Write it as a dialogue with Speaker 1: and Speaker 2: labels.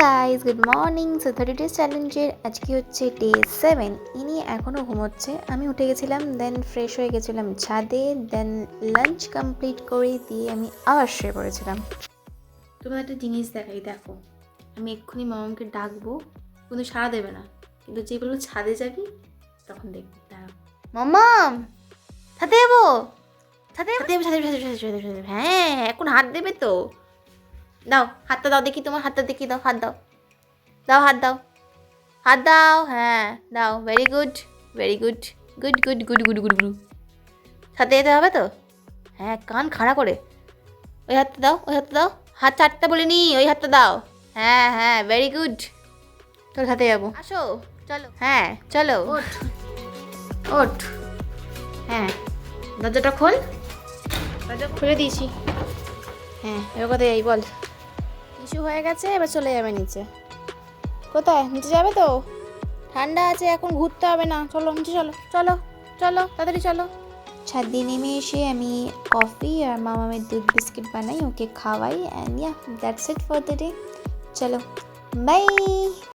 Speaker 1: Guys, good morning. So 30 days চ্যালেঞ্জের আজকে হচ্ছে ডে 7। ইনি এখনও ঘুমোচ্ছে। আমি উঠে গেছিলাম, দেন ফ্রেশ হয়ে গেছিলাম ছাদে, দেন লাঞ্চ কমপ্লিট করে দিয়ে আমি আবার শুয়ে পড়েছিলাম। তোমার একটা জিনিস দেখাই, দেখো। আমি এক্ষুনি মামাকে ডাকবো, কিন্তু সাড়া দেবে না। কিন্তু যে বলবো ছাদে যাবি, তখন দেখবি। দাঁড়াও মাম্মাম, ছাদে যাবো, ছাদে যাবো, ছাদে যাবো, ছাদে যাবো, ছাদে যাবো। হ্যাঁ, এখন হাত দেবে তো। দাও হাতটা, দাও দেখি, তোমার হাতটা দেখি, দাও হাত দাও, দাও হাত দাও, হাত দাও, হ্যাঁ দাও। Very good, very good, good good good good good good. সাথে যেতে হবে তো? হ্যাঁ, কান খাড়া করে। ওই হাতটা দাও, ওই হাতটা দাও। হাত চারটা বলিনি, ওই হাতটা দাও। হ্যাঁ হ্যাঁ, ভেরি গুড। তোর সাথে যাবো, আসো, চলো। হ্যাঁ চলো, ওঠ ওঠ। হ্যাঁ, দরজাটা খোল। দরজা খুলে দিয়েছি। হ্যাঁ, এবার কোথায় যাই বল। ইস্যু হয়ে গেছে, এবার চলে যাবে নিচে। কোথায়? নিচে যাবে তো? ঠান্ডা আছে, এখন ঘুরতে হবে না। চলো নিচে, চলো চলো চলো, তাড়াতাড়ি চলো। ছাদে নেমে এসে আমি কফি আর মামামের দুধ বিস্কিট বানাই, ওকে খাওয়াই, and yeah, that's it for the day. চলো, বাই।